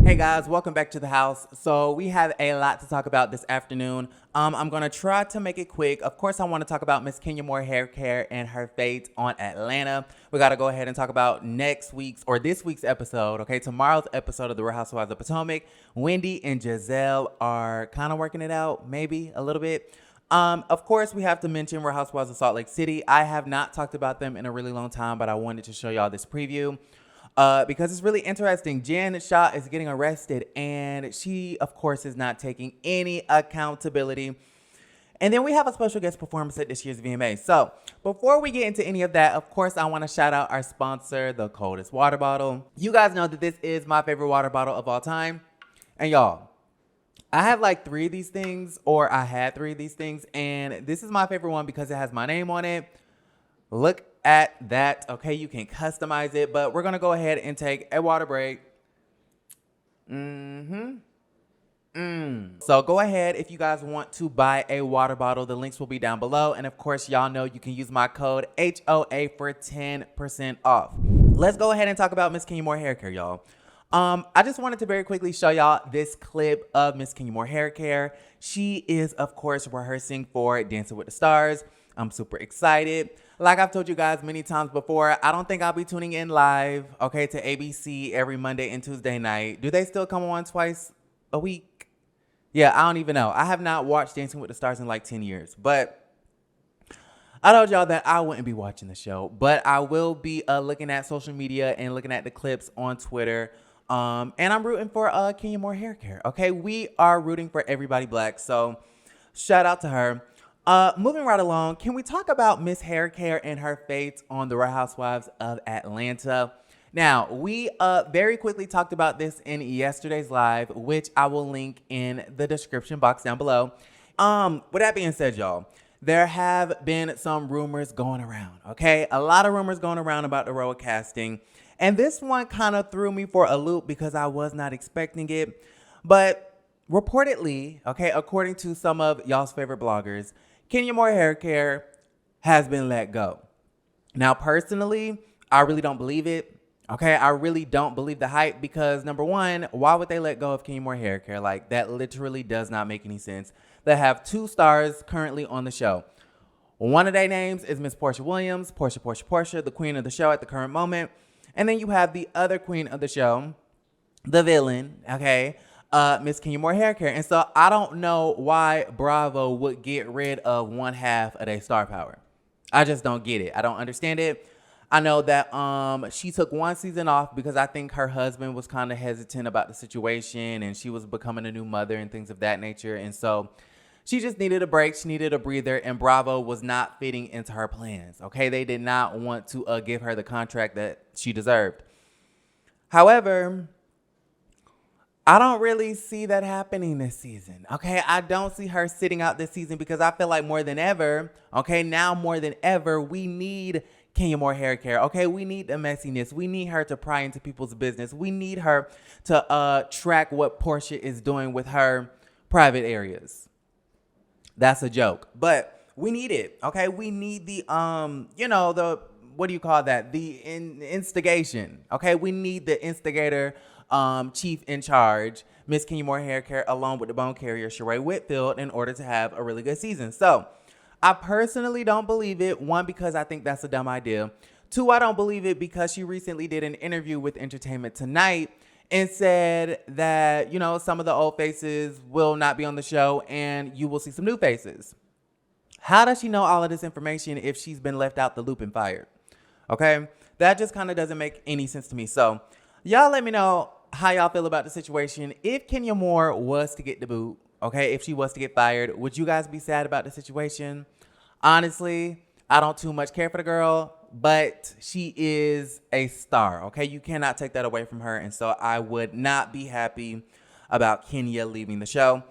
Hey guys, welcome back to the house. So we have a lot to talk about this afternoon. I'm gonna try to make it quick. Of course, I want to talk about Miss Kenya Moore hair care and her fate on Atlanta. We gotta go ahead and talk about next week's or this week's episode. Okay, tomorrow's episode of the Real Housewives of Potomac. Wendy and Gizelle are kind of working it out, maybe a little bit. Of course, we have to mention Real Housewives of Salt Lake City. I have not talked about them in a really long time, but I wanted to show y'all this preview. Because it's really interesting. Shah is getting arrested, and she, of course, is not taking any accountability. And then we have a special guest performance at this year's VMAs. So before we get into any of that, of course, I want to shout out our sponsor, the coldest water bottle. You guys know that this is my favorite water bottle of all time. And y'all, I have like 3 of these things, or I had 3 of these things. And this is my favorite one because it has my name on it. Look at that. Okay, you can customize it, but we're gonna go ahead and take a water break. So go ahead if you guys want to buy a water bottle. The links will be down below, and of course, y'all know you can use my code HOA for 10% off. Let's go ahead and talk about Miss Kenya Moore hair care, y'all. I just wanted to very quickly show y'all this clip of Miss Kenya Moore hair care. She is, of course, rehearsing for Dancing with the Stars. I'm super excited. Like I've told you guys many times before, I don't think I'll be tuning in live, okay, to ABC every Monday and Tuesday night. Do they still come on twice a week? Yeah, I don't even know. I have not watched Dancing with the Stars in like 10 years. But I told y'all that I wouldn't be watching the show. But I will be looking at social media and looking at the clips on Twitter. And I'm rooting for Kenya Moore hair care, okay? We are rooting for everybody black. So shout out to her. Moving right along, can we talk about Miss Hair Care and her fate on the Real Housewives of Atlanta? Now, we very quickly talked about this in yesterday's live, which I will link in the description box down below. With that being said, y'all, there have been some rumors going around, okay? A lot of rumors going around about the RHOA casting. And this one kind of threw me for a loop because I was not expecting it. But reportedly, okay, according to some of y'all's favorite bloggers, Kenya Moore hair care has been let go. Now, personally, I really don't believe it. Okay, I really don't believe the hype because number one, why would they let go of Kenya Moore hair care? Like, that literally does not make any sense. They have 2 stars currently on the show. One of their names is Miss Portia Williams, Portia, the queen of the show at the current moment. And then you have the other queen of the show, the villain, okay, Miss Kenya Moore hair care. And so I don't know why Bravo would get rid of one half of their star power. I just don't get it. I don't understand it. I know that she took 1 season off because I think her husband was kind of hesitant about the situation and she was becoming a new mother and things of that nature. And so she just needed a break. She needed a breather, and Bravo was not fitting into her plans. Okay, they did not want to give her the contract that she deserved. However, I don't really see that happening this season, okay? I don't see her sitting out this season because I feel like more than ever, okay, now more than ever, we need Kenya Moore hair care, okay? We need the messiness. We need her to pry into people's business. We need her to track what Portia is doing with her private areas. That's a joke, but we need it, okay? We need the, the, what do you call that? The instigation, okay? We need the instigator, chief in charge, Miss Kenya Moore hair care, along with the bone carrier Sheree Whitfield, in order to have a really good season. So I personally don't believe it. 1, because I think that's a dumb idea. 2, I don't believe it because she recently did an interview with Entertainment Tonight and said that, some of the old faces will not be on the show and you will see some new faces. How does she know all of this information if she's been left out the loop and fired? Okay, that just kind of doesn't make any sense to me. So y'all let me know how y'all feel about the situation. If Kenya Moore was to get the boot, okay, if she was to get fired, would you guys be sad about the situation? Honestly, I don't too much care for the girl, but she is a star, okay? You cannot take that away from her, and so I would not be happy about Kenya leaving the show,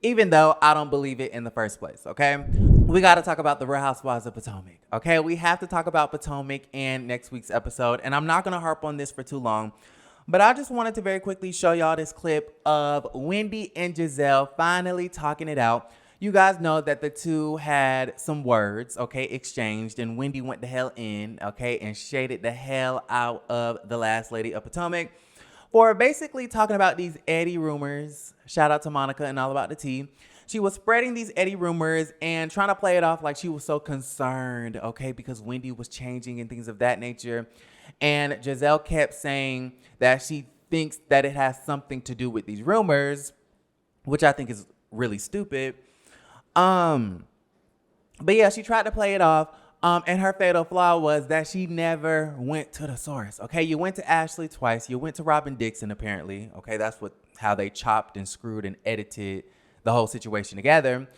even though I don't believe it in the first place, okay? We got to talk about the Real Housewives of Potomac, okay? We have to talk about Potomac in next week's episode, and I'm not going to harp on this for too long, but I just wanted to very quickly show y'all this clip of Wendy and Gizelle finally talking it out. You guys know that the two had some words, okay, exchanged, and Wendy went the hell in, okay, and shaded the hell out of the last lady of Potomac for basically talking about these Eddie rumors. Shout out to Monica and All About the Tea. She was spreading these Eddie rumors and trying to play it off like she was so concerned, okay, because Wendy was changing and things of that nature. And Gizelle kept saying that she thinks that it has something to do with these rumors, which I think is really stupid. But yeah, she tried to play it off. And her fatal flaw was that she never went to the source. Okay, you went to Ashley twice. You went to Robin Dixon, apparently. Okay, that's how they chopped and screwed and edited the whole situation together.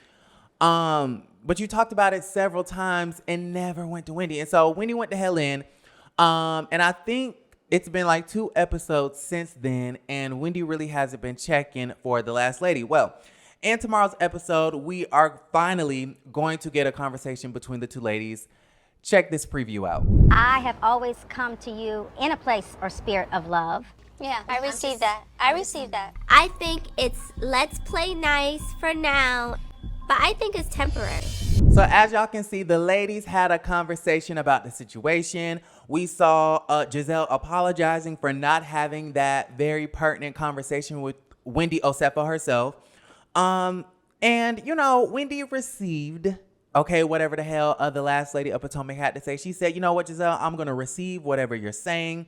But you talked about it several times and never went to Wendy. And so Wendy went to hell in. And I think it's been like 2 episodes since then, and Wendy really hasn't been checking for the last lady. Well, in tomorrow's episode, we are finally going to get a conversation between the 2 ladies. Check this preview out. I have always come to you in a place or spirit of love. Yeah, I received that. I received that. I think it's let's play nice for now, but I think it's temporary. So as y'all can see, the ladies had a conversation about the situation. We saw Gizelle apologizing for not having that very pertinent conversation with Wendy Osefo herself. And, you know, Wendy received, okay, whatever the hell the last lady of Potomac had to say. She said, you know what, Gizelle, I'm going to receive whatever you're saying.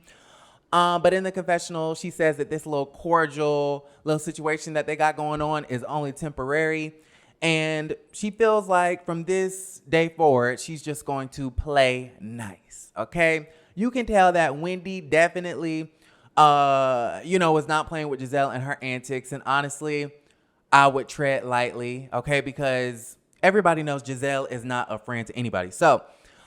But in the confessional, she says that this little cordial little situation that they got going on is only temporary. And she feels like from this day forward, she's just going to play nice. Okay. You can tell that Wendy definitely, was not playing with Gizelle and her antics. And honestly, I would tread lightly. Okay. Because everybody knows Gizelle is not a friend to anybody. So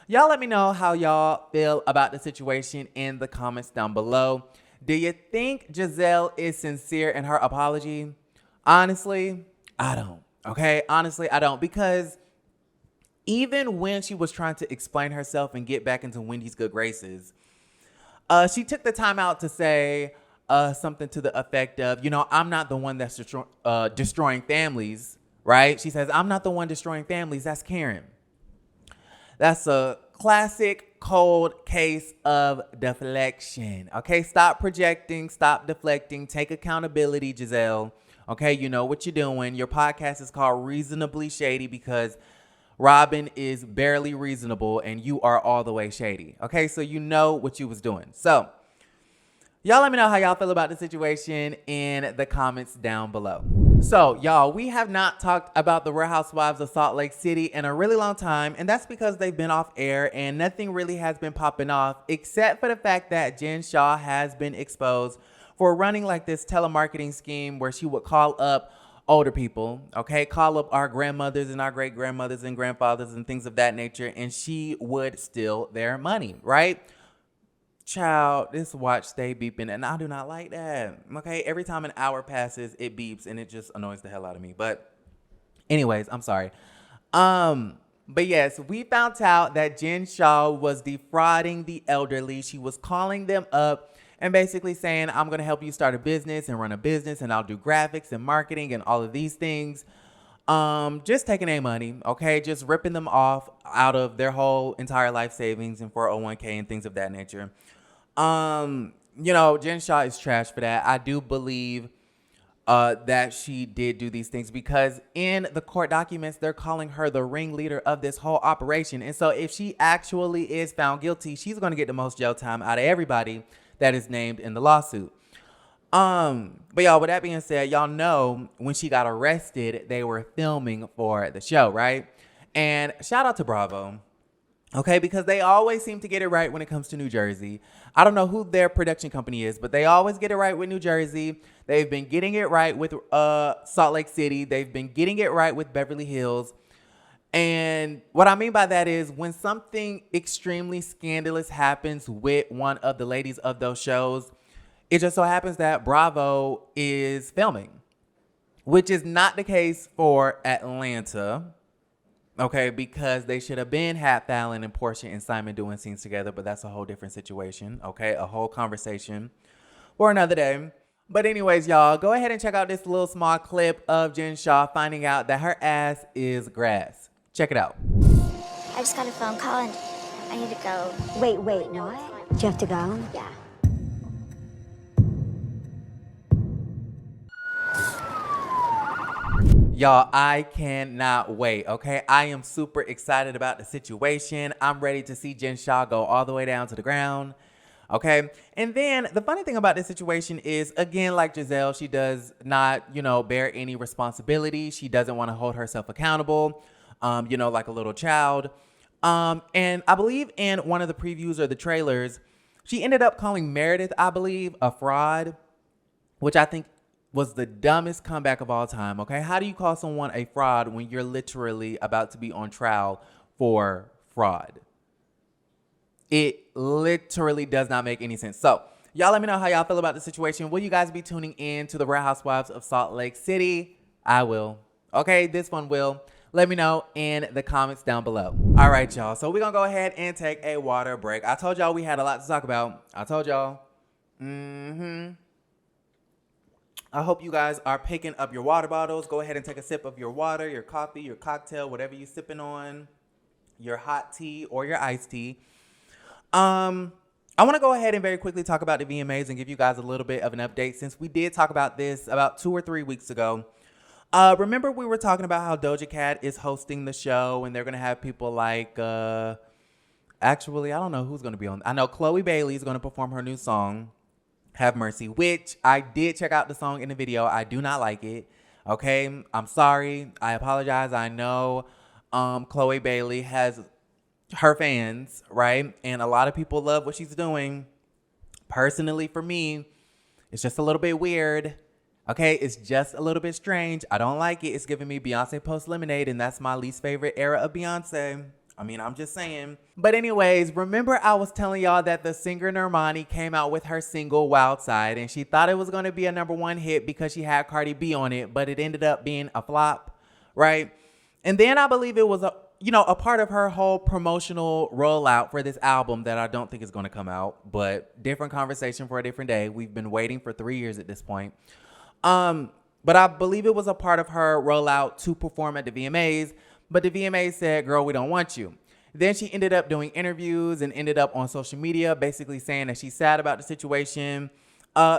y'all let me know how y'all feel about the situation in the comments down below. Do you think Gizelle is sincere in her apology? Honestly, I don't. Okay, honestly, I don't, because even when she was trying to explain herself and get back into Wendy's good graces, she took the time out to say something to the effect of, I'm not the one that's destroying families, right? She says, I'm not the one destroying families. That's Karen. That's a classic cold case of deflection. Okay, stop projecting, stop deflecting, take accountability, Gizelle. Okay, you know what you're doing. Your podcast is called Reasonably Shady because Robin is barely reasonable and you are all the way shady. Okay, so you know what you was doing. So y'all let me know how y'all feel about the situation in the comments down below. So y'all, we have not talked about the Real Housewives of Salt Lake City in a really long time, and that's because they've been off air and nothing really has been popping off except for the fact that Jen Shah has been exposed for running like this telemarketing scheme where she would call up older people, okay, call up our grandmothers and our great grandmothers and grandfathers and things of that nature, and she would steal their money, right? Child, this watch stay beeping, and I do not like that. Okay, every time an hour passes, it beeps, and it just annoys the hell out of me. But anyways, I'm sorry. But yes, we found out that Jen Shah was defrauding the elderly. She was calling them up and basically saying, I'm going to help you start a business and run a business, and I'll do graphics and marketing and all of these things. Just taking their money, okay? Just ripping them off out of their whole entire life savings and 401k and things of that nature. Jen Shah is trash for that. I do believe that she did do these things because in the court documents, they're calling her the ringleader of this whole operation. And so if she actually is found guilty, she's going to get the most jail time out of everybody that is named in the lawsuit. But y'all, with that being said, y'all know when she got arrested, they were filming for the show, right? And shout out to Bravo, okay? Because they always seem to get it right when it comes to New Jersey. I don't know who their production company is, but they always get it right with New Jersey. They've been getting it right with Salt Lake City. They've been getting it right with Beverly Hills. And what I mean by that is when something extremely scandalous happens with one of the ladies of those shows, it just so happens that Bravo is filming, which is not the case for Atlanta, okay, because they should have been had Fallon and Portia and Simon doing scenes together, but that's a whole different situation, okay, a whole conversation for another day. But anyways, y'all, go ahead and check out this little small clip of Jen Shah finding out that her ass is grass. Check it out. I just got a phone call and I need to go. Wait, what? Do you have to go? Yeah. Y'all, I cannot wait, okay? I am super excited about the situation. I'm ready to see Jen Shah go all the way down to the ground, okay? And then the funny thing about this situation is, again, like Gizelle, she does not, bear any responsibility. She doesn't want to hold herself accountable, like a little child. And I believe in one of the previews or the trailers, she ended up calling Meredith, I believe, a fraud, which I think was the dumbest comeback of all time, okay? How do you call someone a fraud when you're literally about to be on trial for fraud? It literally does not make any sense. So, y'all let me know how y'all feel about the situation. Will you guys be tuning in to the Real Housewives of Salt Lake City? I will. Okay, this one will. Let me know in the comments down below. All right, y'all. So, we're going to go ahead and take a water break. I told y'all we had a lot to talk about. I told y'all. I hope you guys are picking up your water bottles. Go ahead and take a sip of your water, your coffee, your cocktail, whatever you're sipping on, your hot tea or your iced tea. I want to go ahead and very quickly talk about the VMAs and give you guys a little bit of an update since we did talk about this about 2 or 3 weeks ago. Remember we were talking about how Doja Cat is hosting the show and they're going to have people like, actually, I don't know who's going to be on. I know Chloe Bailey is going to perform her new song, Have Mercy, which I did check out the song in the video. I do not like it. Okay, I'm sorry. I apologize. I know Chloe Bailey has her fans, right? And a lot of people love what she's doing. Personally, for me, it's just a little bit weird. Okay, it's just a little bit strange. I don't like it. It's giving me Beyonce post Lemonade, and that's my least favorite era of Beyonce. I mean, I'm just saying. But anyways, remember I was telling y'all that the singer Normani came out with her single Wild Side, and she thought it was going to be a #1 hit because she had Cardi B on it, but it ended up being a flop, right? And then I believe it was a part of her whole promotional rollout for this album that I don't think is going to come out, but different conversation for a different day. We've been waiting for 3 years at this point. But I believe it was a part of her rollout to perform at the VMAs, but the VMAs said, girl, we don't want you. Then she ended up doing interviews and ended up on social media basically saying that she's sad about the situation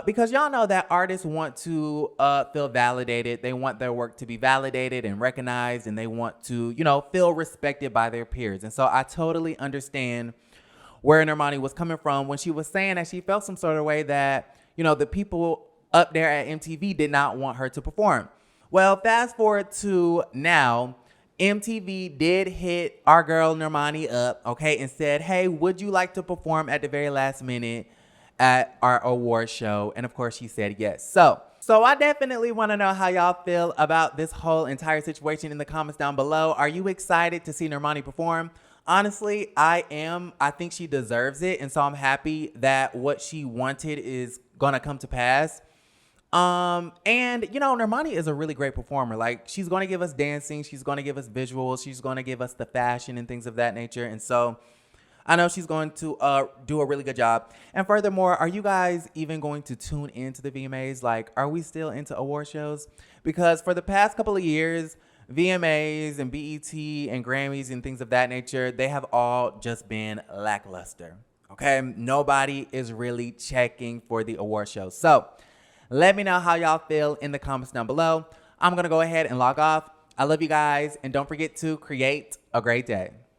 because y'all know that artists want to feel validated. They want their work to be validated and recognized, and they want to, feel respected by their peers. And so I totally understand where Normani was coming from when she was saying that she felt some sort of way that, the people up there at MTV did not want her to perform. Well, fast forward to now, MTV did hit our girl Normani up, okay, and said, hey, would you like to perform at the very last minute at our award show? And of course, she said yes. So I definitely want to know how y'all feel about this whole entire situation in the comments down below. Are you excited to see Normani perform? Honestly, I am. I think she deserves it. And so I'm happy that what she wanted is going to come to pass. And Normani is a really great performer. Like, she's going to give us dancing. She's going to give us visuals. She's going to give us the fashion and things of that nature. And so I know she's going to do a really good job. And furthermore, are you guys even going to tune into the VMAs? Like, are we still into award shows? Because for the past couple of years, VMAs and BET and Grammys and things of that nature, they have all just been lackluster. Okay? Nobody is really checking for the award shows. So let me know how y'all feel in the comments down below. I'm going to go ahead and log off. I love you guys. And don't forget to create a great day.